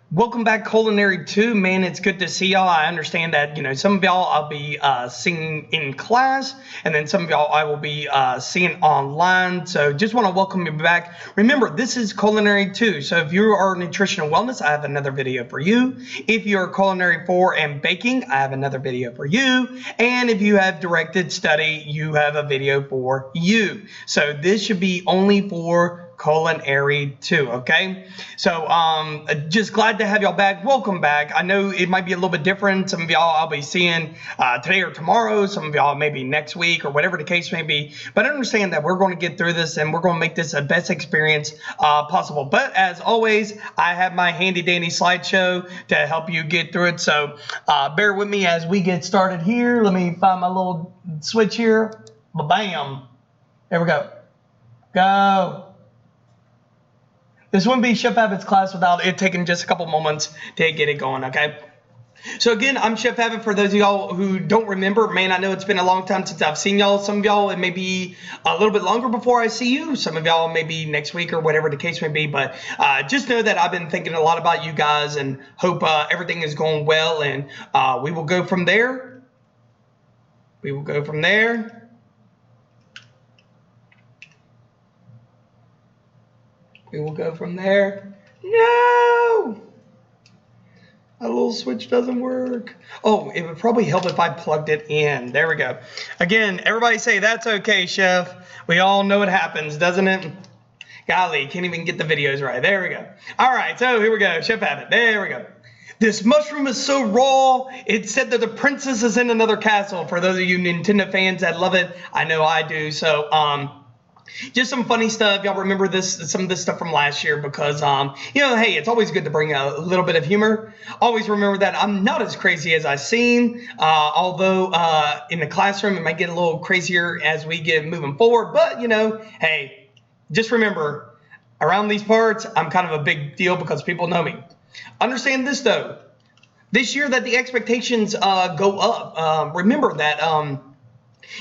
Welcome back, Culinary 2. Man, it's good to see y'all. I understand that, some of y'all I'll be seeing in class, and then some of y'all I will be seeing online. So just want to welcome you back. Remember, this is Culinary 2. So if you are nutrition and wellness, I have another video for you. If you're Culinary 4 and baking, I have another video for you. And if you have directed study, you have a video for you. So this should be only for Culinary 2, okay? So just glad to have y'all back. Welcome back. I know it might be a little bit different. Some of y'all I'll be seeing today or tomorrow. Some of y'all maybe next week or whatever the case may be. But understand that we're going to get through this and we're going to make this the best experience possible. But as always, I have my handy dandy slideshow to help you get through it. So bear with me as we get started here. Let me find my little switch here. Bam. There we go. Go. This wouldn't be Chef Abbott's class without it taking just a couple moments to get it going, okay? So again, I'm Chef Abbott. For those of y'all who don't remember, man, I know it's been a long time since I've seen y'all. Some of y'all, it may be a little bit longer before I see you. Some of y'all maybe next week or whatever the case may be. But just know that I've been thinking a lot about you guys and hope everything is going well. And we will go from there. We will go from there. We will go from there. No! My little switch doesn't work. Oh, it would probably help if I plugged it in. There we go. Again, everybody say, that's okay, Chef. We all know it happens, doesn't it? Golly, can't even get the videos right. There we go. All right, so here we go. Chef Abbott. There we go. This mushroom is so raw, it said that the princess is in another castle. For those of you Nintendo fans that love it, I know I do. So, just some funny stuff. Y'all remember some of this stuff from last year because, hey, it's always good to bring a little bit of humor. Always remember that I'm not as crazy as I seem, although in the classroom it might get a little crazier as we get moving forward. But, hey, just remember, around these parts, I'm kind of a big deal because people know me. Understand this, though. This year that the expectations go up. Remember that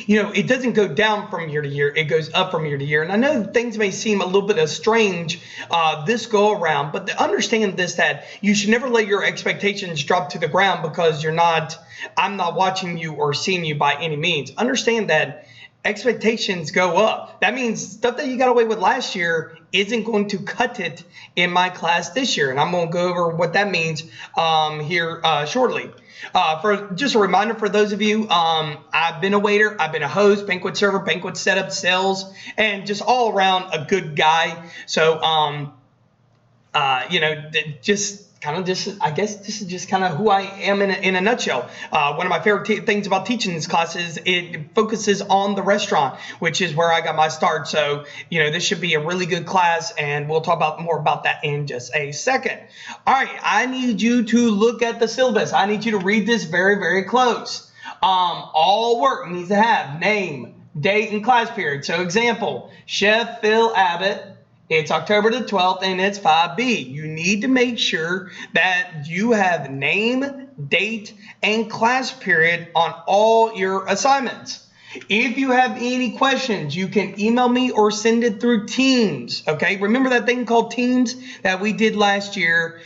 it doesn't go down from year to year. It goes up from year to year. And I know things may seem a little bit strange this go around, but understand this, that you should never let your expectations drop to the ground because I'm not watching you or seeing you by any means. Understand that expectations go up. That means stuff that you got away with last year isn't going to cut it in my class this year. And I'm going to go over what that means here shortly. For just a reminder for those of you, I've been a waiter, I've been a host, banquet server, banquet setup, sales, and just all around a good guy. So, I guess this is just kind of who I am in a nutshell. One of my favorite things about teaching this class is it focuses on the restaurant, which is where I got my start. So, this should be a really good class, and we'll talk more about that in just a second. All right, I need you to look at the syllabus. I need you to read this very, very close. All work needs to have name, date, and class period. So, example, Chef Phil Abbott. It's October the 12th and it's 5B. You need to make sure that you have name, date, and class period on all your assignments. If you have any questions, you can email me or send it through Teams, okay? Remember that thing called Teams that we did last year?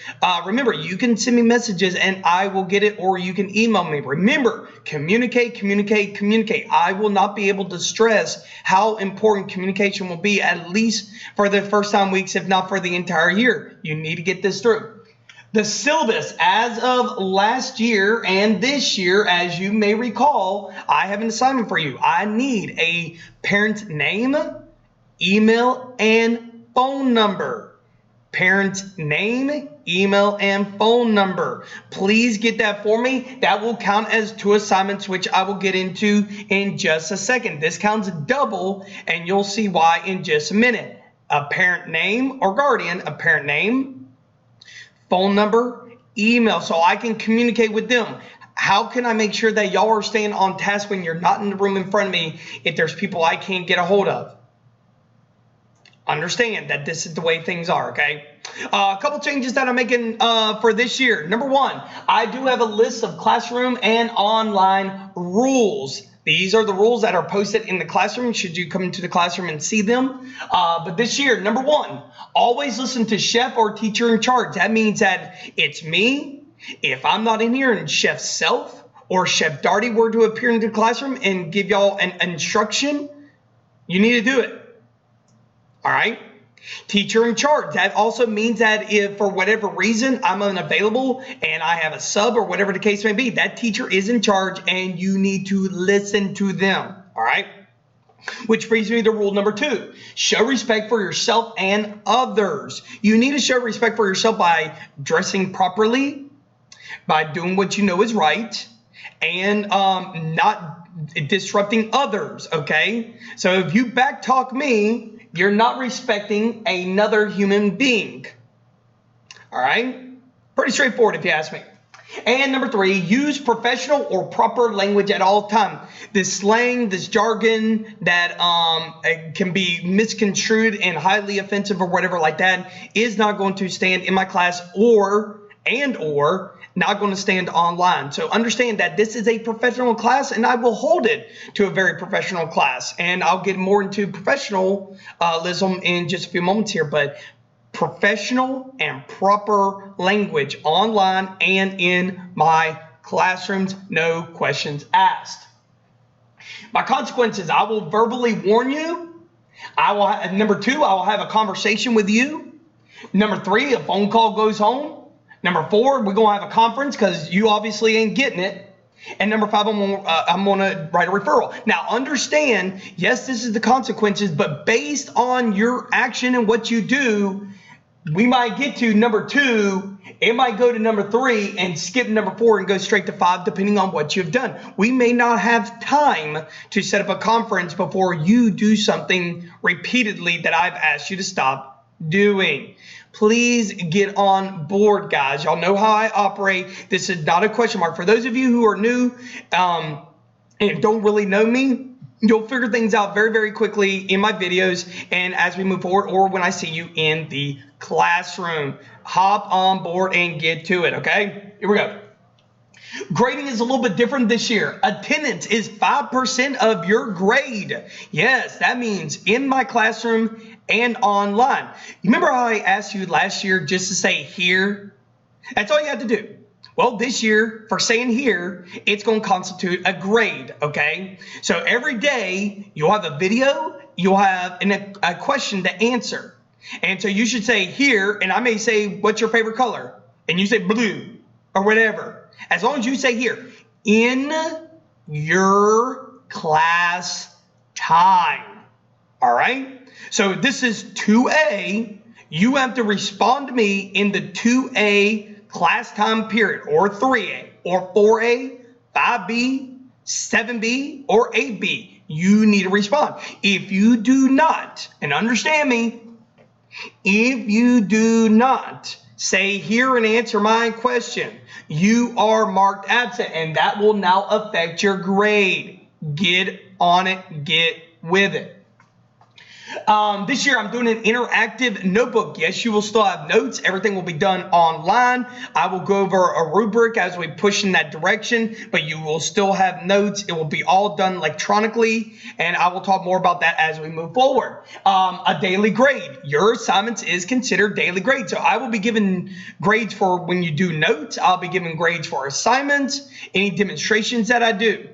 Remember, you can send me messages and I will get it, or you can email me. Remember, communicate, communicate, communicate. I will not be able to stress how important communication will be, at least for the first time weeks, if not for the entire year. You need to get this through. The syllabus as of last year and this year, as you may recall, I have an assignment for you. I need a parent's name, email, and phone number. Parent's name, email, and phone number. Please get that for me. That will count as 2 assignments, which I will get into in just a second. This counts double, and you'll see why in just a minute. A parent name or guardian, a parent name, phone number, email, so I can communicate with them. How can I make sure that y'all are staying on task when you're not in the room in front of me if there's people I can't get a hold of? Understand that this is the way things are, okay? A couple changes that I'm making for this year. Number one, I do have a list of classroom and online rules These are the rules that are posted in the classroom should you come into the classroom and see them. But this year, number 1, always listen to chef or teacher in charge. That means that it's me. If I'm not in here and Chef Self or Chef Darty were to appear in the classroom and give y'all an instruction, you need to do it. All right? Teacher in charge. That also means that if for whatever reason I'm unavailable and I have a sub or whatever the case may be, that teacher is in charge and you need to listen to them. All right. Which brings me to rule number 2. Show respect for yourself and others. You need to show respect for yourself by dressing properly, by doing what you know is right, and not disrupting others. Okay. So if you backtalk me, you're not respecting another human being. All right? Pretty straightforward if you ask me. And number 3, use professional or proper language at all time. This slang, this jargon that can be misconstrued and highly offensive or whatever like that is not going to stand in my class or not going to stand online. So understand that this is a professional class and I will hold it to a very professional class. And I'll get more into professionalism in just a few moments here, but professional and proper language online and in my classrooms, no questions asked. My consequences, I will verbally warn you. Number 2, I will have a conversation with you. Number 3, a phone call goes home. Number 4, we're going to have a conference because you obviously ain't getting it. And number 5, I'm going to write a referral. Now, understand, yes, this is the consequences, but based on your action and what you do, we might get to number 2. It might go to number 3 and skip number 4 and go straight to 5, depending on what you've done. We may not have time to set up a conference before you do something repeatedly that I've asked you to stop doing. Please get on board, guys. Y'all know how I operate. This is not a question mark. For those of you who are new and don't really know me, you'll figure things out very, very quickly in my videos and as we move forward or when I see you in the classroom. Hop on board and get to it, okay? Here we go. Grading is a little bit different this year. Attendance is 5% of your grade. Yes, that means in my classroom and online. You remember how I asked you last year just to say here? That's all you had to do. Well, this year, for saying here, it's going to constitute a grade, okay? So every day, you'll have a video, you'll have a question to answer. And so you should say here, and I may say, what's your favorite color? And you say blue or whatever. As long as you say here, in your class time, all right? So this is 2A. You have to respond to me in the 2A class time period, or 3A, or 4A, 5B, 7B, or 8B. You need to respond. If you do not, and understand me, if you do not say here and answer my question, you are marked absent, and that will now affect your grade. Get on it, get with it. This year I'm doing an interactive notebook. Yes, you will still have notes. Everything will be done online. I will go over a rubric as we push in that direction, but you will still have notes. It will be all done electronically, and I will talk more about that as we move forward. A daily grade. Your assignments is considered daily grade. So I will be giving grades for when you do notes. I'll be giving grades for assignments, any demonstrations that I do.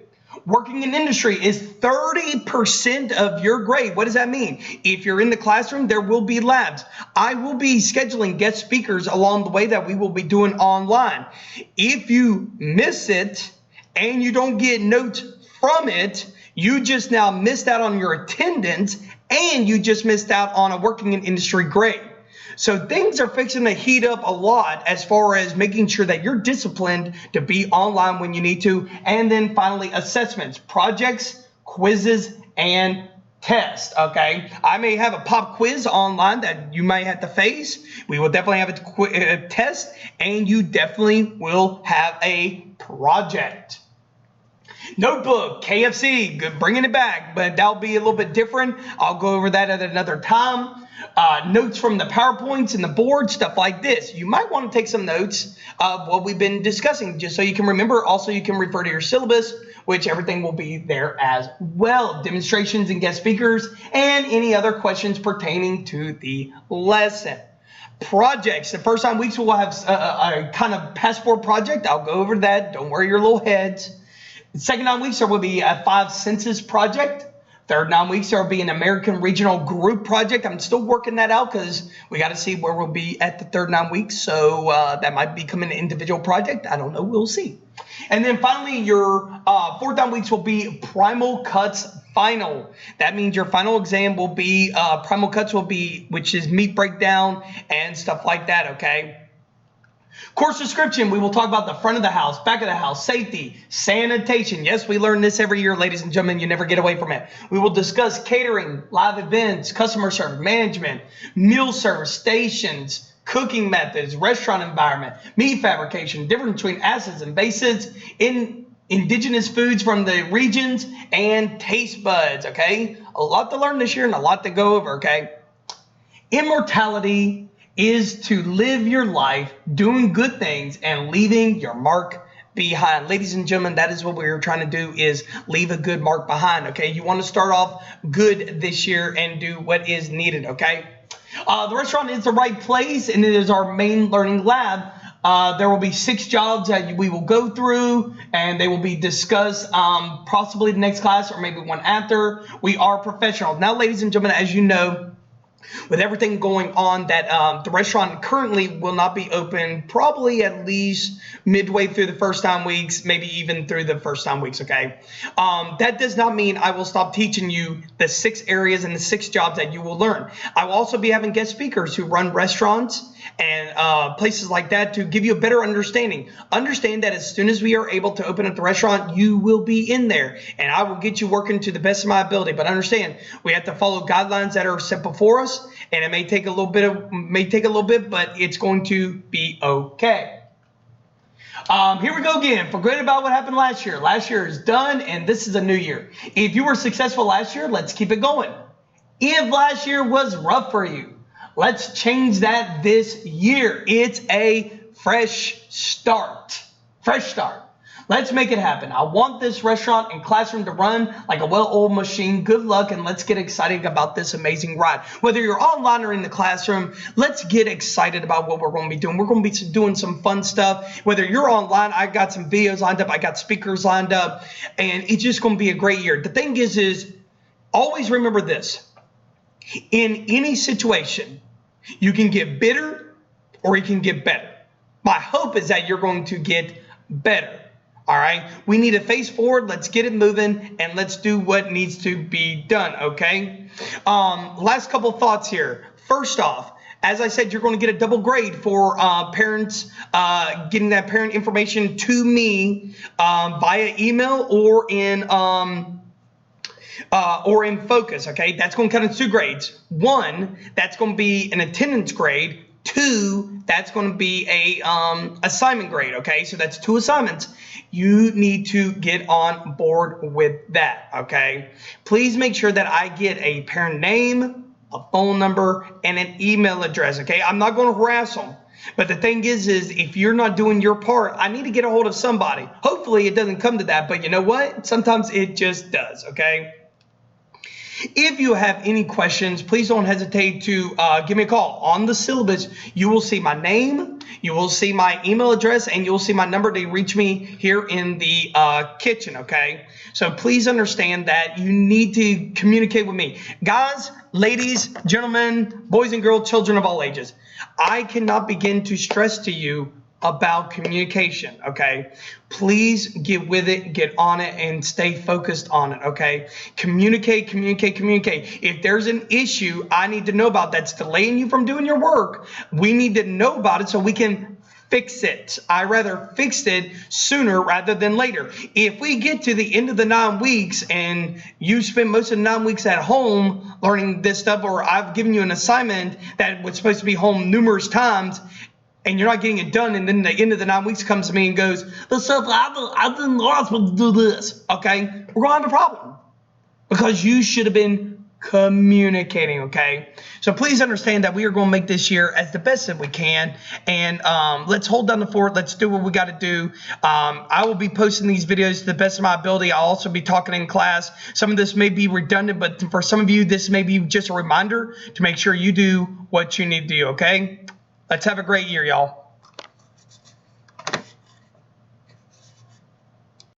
Working in industry is 30% of your grade. What does that mean? If you're in the classroom, there will be labs. I will be scheduling guest speakers along the way that we will be doing online. If you miss it and you don't get notes from it, you just now missed out on your attendance and you just missed out on a working in industry grade. So things are fixing to heat up a lot as far as making sure that you're disciplined to be online when you need to. And then finally, assessments, projects, quizzes, and tests, okay? I may have a pop quiz online that you might have to face. We will definitely have a test, and you definitely will have a project. Notebook, KFC, good, bringing it back, but that'll be a little bit different. I'll go over that at another time. notes from the PowerPoints and the board, stuff like this. You might want to take some notes of what we've been discussing just so you can remember. Also, you can refer to your syllabus, which everything will be there as well. Demonstrations and guest speakers and any other questions pertaining to the lesson. Projects. The first 9 weeks we'll have a kind of passport project. I'll go over that. Don't worry your little heads. The second 9 weeks there will be a 5 census project. Third 9 weeks there will be an American regional group project. I'm still working that out because we got to see where we'll be at the third 9 weeks. So that might become an individual project. I don't know. We'll see. And then finally, your fourth 9 weeks will be Primal Cuts Final. That means your final exam will be Primal Cuts will be, which is meat breakdown and stuff like that, okay? Course description, we will talk about the front of the house, back of the house, safety, sanitation. Yes, we learn this every year, ladies and gentlemen. You never get away from it. We will discuss catering, live events, customer service, management, meal service, stations, cooking methods, restaurant environment, meat fabrication, difference between acids and bases, indigenous foods from the regions, and taste buds, okay? A lot to learn this year and a lot to go over, okay? Immortality is to live your life doing good things and leaving your mark behind. Ladies and gentlemen, that is what we're trying to do, is leave a good mark behind, okay? You want to start off good this year and do what is needed, okay? The restaurant is the right place, and it is our main learning lab. There will be 6 jobs that we will go through, and they will be discussed possibly the next class or maybe one after. We are professionals. Now, ladies and gentlemen, as you know, with everything going on, that the restaurant currently will not be open probably at least midway through the first 9 weeks, maybe even through the first 9 weeks, okay? That does not mean I will stop teaching you the 6 areas and the 6 jobs that you will learn. I will also be having guest speakers who run restaurants and places like that to give you a better understanding. Understand that as soon as we are able to open up the restaurant, you will be in there, and I will get you working to the best of my ability. But understand, we have to follow guidelines that are set before us, and it may take a little bit, but it's going to be okay. Here we go again. Forget about what happened last year. Last year is done, and this is a new year. If you were successful last year, let's keep it going. If last year was rough for you, let's change that this year. It's a fresh start. Fresh start. Let's make it happen. I want this restaurant and classroom to run like a well-oiled machine. Good luck, and let's get excited about this amazing ride. Whether you're online or in the classroom, let's get excited about what we're going to be doing. We're going to be doing some fun stuff. Whether you're online, I got some videos lined up. I got speakers lined up, and it's just going to be a great year. The thing is always remember this. In any situation, you can get bitter or you can get better. My hope is that you're going to get better. All right, we need to face forward. Let's get it moving, and let's do what needs to be done, okay? Last couple thoughts here. First off, as I said, you're going to get a double grade for parents getting that parent information to me via email or in Focus, okay? That's going to count in 2 grades. 1, that's going to be an attendance grade. 2, that's going to be a assignment grade, okay? So that's 2 assignments. You need to get on board with that, okay? Please make sure that I get a parent name, a phone number, and an email address, okay? I'm not going to harass them. But the thing is if you're not doing your part, I need to get a hold of somebody. Hopefully it doesn't come to that, but you know what? Sometimes it just does, okay? If you have any questions, please don't hesitate to give me a call. On the syllabus, you will see my name, you will see my email address, and you'll see my number to reach me here in the kitchen, okay? So please understand that you need to communicate with me. Guys, ladies, gentlemen, boys and girls, children of all ages, I cannot begin to stress to you about communication, okay? Please get with it, get on it, and stay focused on it, okay? Communicate. If there's an issue I need to know about that's delaying you from doing your work, we need to know about it so we can fix it. I rather fix it sooner rather than later. If we get to the end of the 9 weeks and you spend most of the 9 weeks at home learning this stuff, or I've given you an assignment that was supposed to be home numerous times, and you're not getting it done, and then the end of the 9 weeks comes to me and goes, I didn't know I was supposed to do this, okay? We're going to have a problem because you should have been communicating, okay? So please understand that we are going to make this year as the best that we can, and let's hold down the fort. Let's do what we got to do. I will be posting these videos to the best of my ability. I'll also be talking in class. Some of this may be redundant, but for some of you, this may be just a reminder to make sure you do what you need to do, okay? Let's have a great year, y'all.